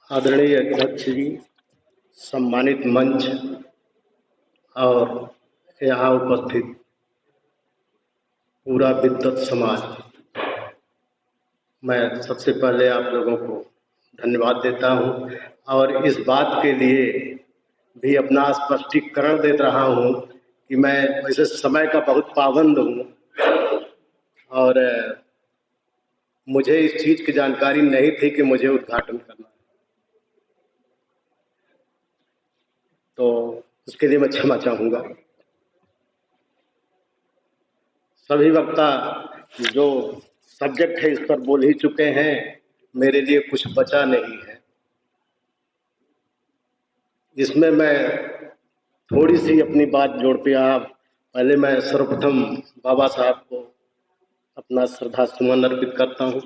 आदरणीय अध्यक्ष जी, सम्मानित मंच और यहाँ उपस्थित पूरा विद्वत समाज, मैं सबसे पहले आप लोगों को धन्यवाद देता हूँ और इस बात के लिए भी अपना स्पष्टीकरण दे रहा हूँ कि मैं वैसे समय का बहुत पाबंद हूँ और मुझे इस चीज़ की जानकारी नहीं थी कि मुझे उद्घाटन करना है, तो उसके लिए मैं क्षमा चाहूँगा। सभी वक्ता जो सब्जेक्ट है इस पर बोल ही चुके हैं, मेरे लिए कुछ बचा नहीं है। इसमें मैं थोड़ी सी अपनी बात जोड़ पे पहले मैं सर्वप्रथम बाबा साहब को अपना श्रद्धा सुमन अर्पित करता हूँ।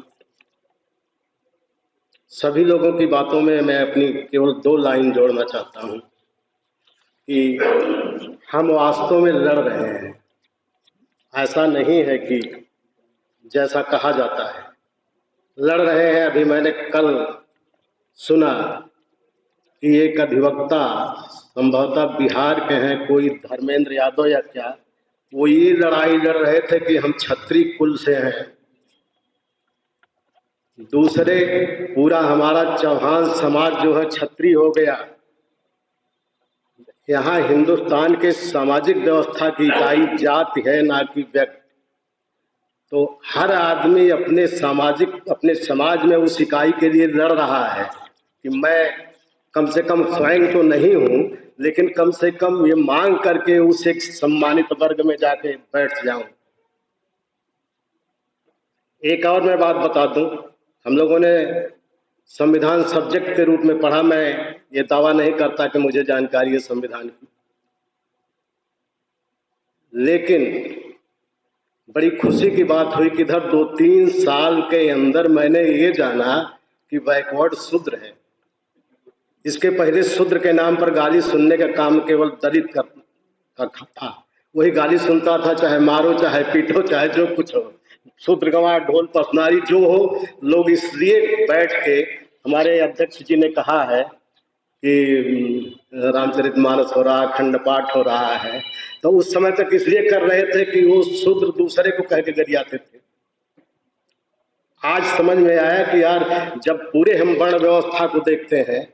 सभी लोगों की बातों में मैं अपनी केवल 2 लाइन जोड़ना चाहता हूँ कि हम वास्तव में लड़ रहे हैं। ऐसा नहीं है कि जैसा कहा जाता है लड़ रहे हैं। अभी मैंने कल सुना कि एक अधिवक्ता संभवतः बिहार के हैं, कोई धर्मेंद्र यादव या क्या, वो ये लड़ाई लड़ रहे थे कि हम क्षत्रिय कुल से हैं। दूसरे पूरा हमारा चौहान समाज जो है क्षत्रिय हो गया। यहाँ हिंदुस्तान के सामाजिक व्यवस्था की इकाई जाति है, ना कि व्यक्ति। तो हर आदमी अपने समाज में उस इकाई के लिए लड़ रहा है कि मैं कम से कम स्वयं तो नहीं हूँ, लेकिन कम से कम ये मांग करके उस एक सम्मानित वर्ग में जाके बैठ जाऊं। एक और मैं बात बता दूं, हम लोगों ने संविधान सब्जेक्ट के रूप में पढ़ा। मैं ये दावा नहीं करता कि मुझे जानकारी है संविधान की, लेकिन बड़ी खुशी की बात हुई कि इधर 2-3 साल के अंदर मैंने ये जाना कि बैकवर्ड शूद्र है। इसके पहले शूद्र के नाम पर गाली सुनने का काम केवल दलित का था। वही गाली सुनता था, चाहे मारो चाहे पीटो चाहे जो कुछ हो, शूद्र गंवार ढोल पसनारी जो हो। लोग इसलिए बैठ के, हमारे अध्यक्ष जी ने कहा है कि रामचरितमानस हो रहा, खंड पाठ हो रहा है, तो उस समय तक इसलिए कर रहे थे कि वो शूद्र दूसरे को कह के गरियाते थे। आज समझ में आया कि यार जब पूरे हम वर्ण व्यवस्था को देखते हैं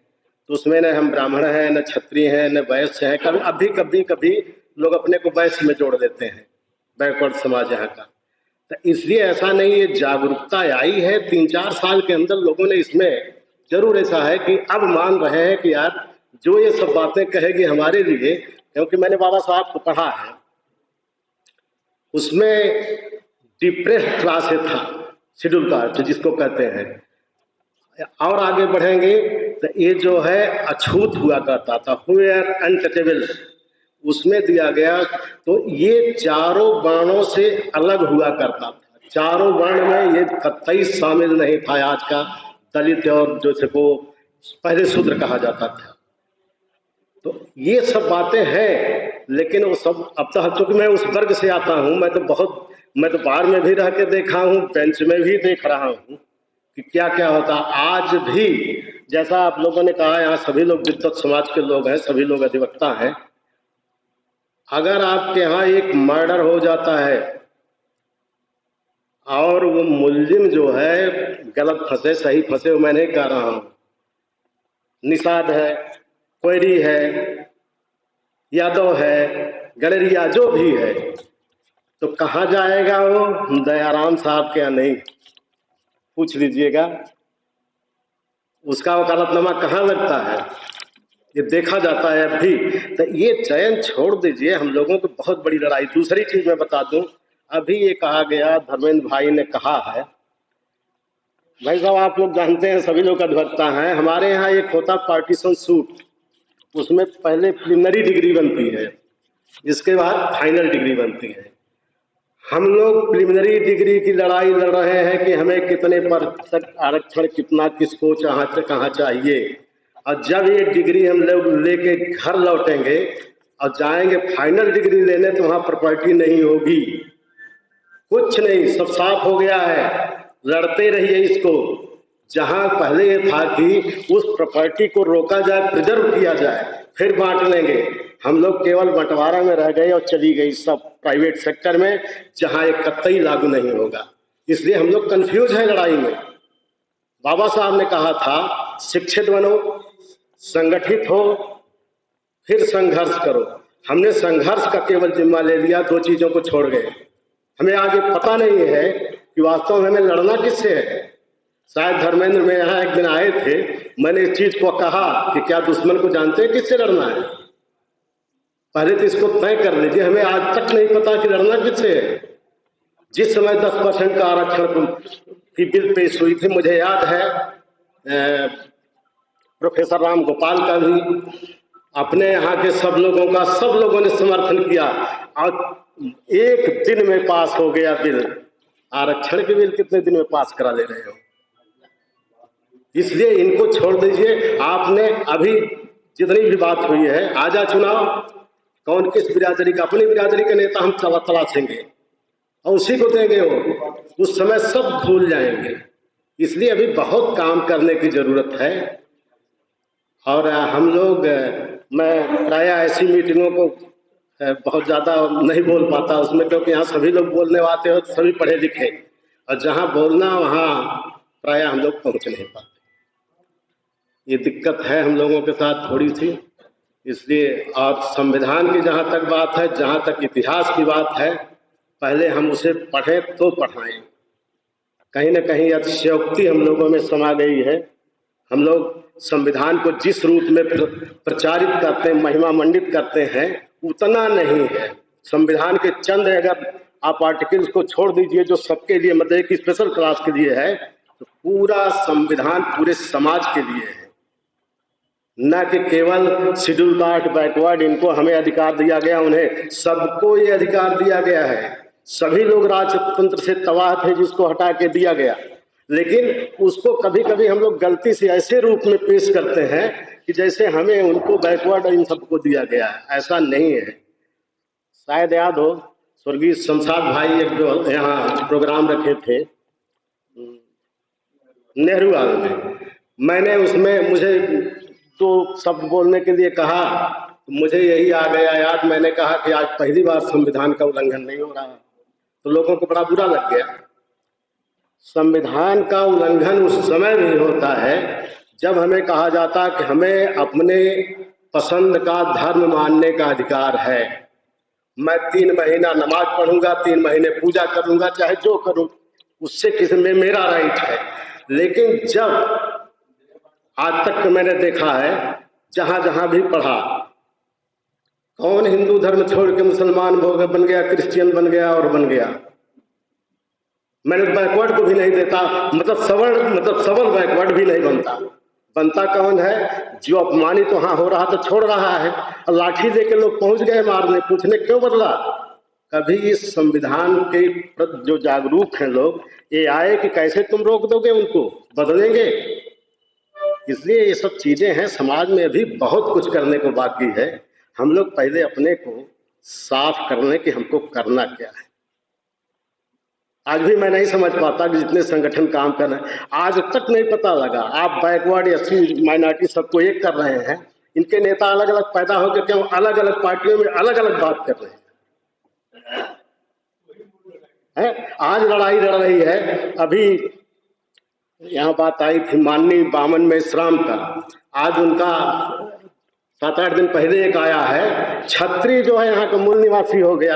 तो उसमें न हम ब्राह्मण हैं, न क्षत्रिय हैं, न वैश्य हैं। कभी लोग अपने को वैश्य में जोड़ देते हैं, बैकवर्ड समाज यहाँ का। तो इसलिए ऐसा नहीं, ये जागरूकता आई है 3-4 साल के अंदर। लोगों ने इसमें जरूर ऐसा है कि अब मान रहे हैं कि यार जो ये सब बातें कहेगी हमारे लिए, क्योंकि मैंने बाबा साहब को पढ़ा है, उसमें डिप्रेस्ड क्लास था, शेड्यूल कास्ट जिसको कहते हैं। और आगे बढ़ेंगे तो ये जो है अछूत हुआ करता था, हुएर अनटचेबल, उसमें दिया गया। तो ये चारों वर्णों से अलग हुआ करता था। चारों वर्ण में ये कतई शामिल नहीं था। आज का दलित और जो को पहले शूद्र कहा जाता था। तो ये सब बातें हैं, लेकिन वो सब अब तक, चूंकि मैं उस वर्ग से आता हूँ, मैं तो बाहर में भी रह के देखा हूँ, बेंच में भी देख रहा हूँ कि क्या क्या होता। आज भी जैसा आप लोगों ने कहा, यहाँ सभी लोग विद्वत समाज के लोग हैं, सभी लोग अधिवक्ता हैं। अगर आपके यहाँ एक मर्डर हो जाता है और वो मुल्जिम जो है गलत फंसे सही फंसे, वो मैं नहीं कह रहा हूँ, निषाद है, कोयरी है, यादव है, गडरिया जो भी है, तो कहाँ जाएगा वो? दयाराम साहब के यहाँ नहीं, पूछ लीजिएगा उसका वकालतनामा कहाँ लगता है, ये देखा जाता है अब भी। तो ये चयन छोड़ दीजिए, हम लोगों को बहुत बड़ी लड़ाई। दूसरी चीज मैं बता दूं, अभी ये कहा गया, धर्मेंद्र भाई ने कहा है, भाई साहब आप लोग जानते हैं, सभी लोग अधिवक्ता हैं, हमारे यहाँ एक होता पार्टीशन सूट, उसमें पहले प्रिलिमिनरी डिग्री बनती है, इसके बाद फाइनल डिग्री बनती है। हम लोग प्रिलिमिनरी डिग्री की लड़ाई लड़ रहे हैं कि हमें कितने प्रतिशत आरक्षण, कितना किसको कहाँ चाहिए। और जब ये डिग्री हम लोग लेके घर लौटेंगे और जाएंगे फाइनल डिग्री लेने, तो वहां प्रॉपर्टी नहीं होगी, कुछ नहीं, सब साफ हो गया है। लड़ते रहिए इसको, जहां पहले ये था कि उस प्रॉपर्टी को रोका जाए, प्रिजर्व किया जाए, फिर बांट लेंगे। हम लोग केवल बंटवारा में रह गए और चली गई सब प्राइवेट सेक्टर में, जहां एक कतई लागू नहीं होगा। इसलिए हम लोग कंफ्यूज हैं लड़ाई में। बाबा साहब ने कहा था शिक्षित बनो, संगठित हो, फिर संघर्ष करो। हमने संघर्ष का केवल जिम्मा ले लिया, दो चीजों को छोड़ गए। हमें आगे पता नहीं है कि वास्तव में हमें लड़ना किससे है। शायद धर्मेंद्र में यहाँ एक दिन आए थे, मैंने इस चीज को कहा कि क्या दुश्मन को जानते हैं किससे लड़ना है? पहले तो इसको तय कर लीजिए। हमें आज तक नहीं पता कि लड़ना किससे है। जिस समय 10% का आरक्षण की बिल पेश हुई थी, मुझे याद है प्रोफेसर राम गोपाल का भी, अपने यहाँ के सब लोगों ने समर्थन किया और एक दिन में पास हो गया बिल। आरक्षण के बिल कितने दिन में पास करा ले रहे हो? इसलिए इनको छोड़ दीजिए। आपने अभी जितनी भी बात हुई है, आजा चुनाव, कौन किस बिरादरी का, अपनी बिरादरी के नेता हम तलाशेंगे और उसी को देंगे। वो उस समय सब भूल जाएंगे। इसलिए अभी बहुत काम करने की जरूरत है। और हम लोग, मैं प्राय ऐसी मीटिंगों को बहुत ज्यादा नहीं बोल पाता उसमें, क्योंकि यहाँ सभी लोग बोलने आते हो, सभी पढ़े लिखे, और जहाँ बोलना वहाँ प्राय हम लोग पहुँच नहीं पाते। ये दिक्कत है हम लोगों के साथ थोड़ी सी। इसलिए और संविधान की जहाँ तक बात है, जहाँ तक इतिहास की बात है, पहले हम उसे पढ़ें तो पढ़ाएं। कहीं ना कहीं अतिशयोक्ति हम लोगों में समा गई है। हम लोग संविधान को जिस रूप में प्रचारित करते हैं, महिमा मंडित करते हैं, उतना नहीं है। संविधान के चंद अगर आप आर्टिकल्स को छोड़ दीजिए जो सबके लिए, मतलब एक स्पेशल क्लास के लिए है, तो पूरा संविधान पूरे समाज के लिए है। न कि केवल शेड्यूल कास्ट, बैकवर्ड, इनको हमें अधिकार दिया गया, उन्हें सबको ये अधिकार दिया गया है। सभी लोग राजतंत्र से तबाह थे जिसको हटा के दिया गया, लेकिन उसको कभी कभी हम लोग गलती से ऐसे रूप में पेश करते हैं कि जैसे हमें उनको बैकवर्ड इन सबको दिया गया है। ऐसा नहीं है। शायद याद हो, स्वर्गीय शमशाद भाई एक जो यहाँ प्रोग्राम रखे थे नेहरू हाल में, मैंने उसमें, मुझे तो शब्द बोलने के लिए कहा, तो मुझे यही आ गया याद। मैंने कहा कि आज पहली बार संविधान का उल्लंघन नहीं हो रहा, तो लोगों को बड़ा बुरा लग गया। संविधान का उल्लंघन उस समय भी होता है जब हमें कहा जाता कि हमें अपने पसंद का धर्म मानने का अधिकार है। मैं 3 महीना नमाज पढ़ूंगा, 3 महीने पूजा करूंगा, चाहे जो करूं, उससे किसी में मेरा राइट है। लेकिन जब आज तक मैंने देखा है, जहां जहां भी पढ़ा, कौन हिंदू धर्म छोड़ के मुसलमान बन गया, क्रिश्चियन बन गया और बन गया। मैंने बैकवर्ड को भी नहीं देता, मतलब सबल बैकवर्ड भी नहीं बनता कौन है? जो अपमानित वहां हो रहा तो छोड़ रहा है, और लाठी देके लोग पहुंच गए मारने, पूछने क्यों बदला। कभी इस संविधान के प्रति जो जागरूक हैं लोग, ये आए कि कैसे तुम रोक दोगे, उनको बदलेंगे। इसलिए ये सब चीजें हैं। समाज में अभी बहुत कुछ करने को बाकी है। हम लोग पहले अपने को साफ करने की हमको करना क्या है। आज भी मैं नहीं समझ पाता कि जितने संगठन काम कर रहे हैं, आज तक नहीं पता लगा। आप बैकवर्ड, एससी, माइनॉरिटी सबको एक कर रहे हैं, इनके नेता अलग अलग पैदा होकर क्यों अलग अलग पार्टियों में अलग अलग बात कर रहे हैं? आज लड़ाई लड़ रही है। अभी यहाँ बात आई थी माननीय बामन मेश्राम का, आज उनका 7-8 दिन पहले एक आया है, छत्री जो है यहाँ का मूल निवासी हो गया।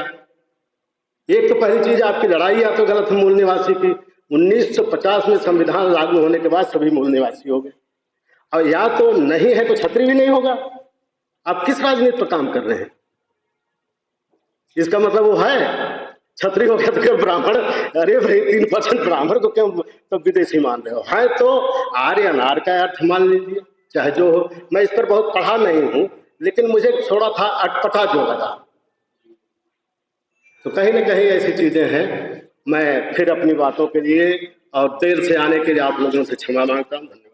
एक तो पहली चीज, आपकी लड़ाई या तो गलत है मूल निवासी की। 1950 में संविधान लागू होने के बाद सभी मूल निवासी हो गए, और या तो नहीं है तो छत्री भी नहीं होगा। आप किस राजनीति पर काम कर रहे हैं? इसका मतलब वो है छत्री हो गया तो क्यों ब्राह्मण? अरे भाई 3% ब्राह्मण को क्यों तो विदेशी मान रहे हो? है तो आर्य अनार का अर्थ मान लीजिए, चाहे जो हो। मैं इस पर बहुत पढ़ा नहीं हूं, लेकिन मुझे थोड़ा था अटपटा जो लगा। तो कहीं ना कहीं ऐसी चीजें हैं। मैं फिर अपनी बातों के लिए और देर से आने के लिए आप लोगों से क्षमा मांगता हूं। धन्यवाद।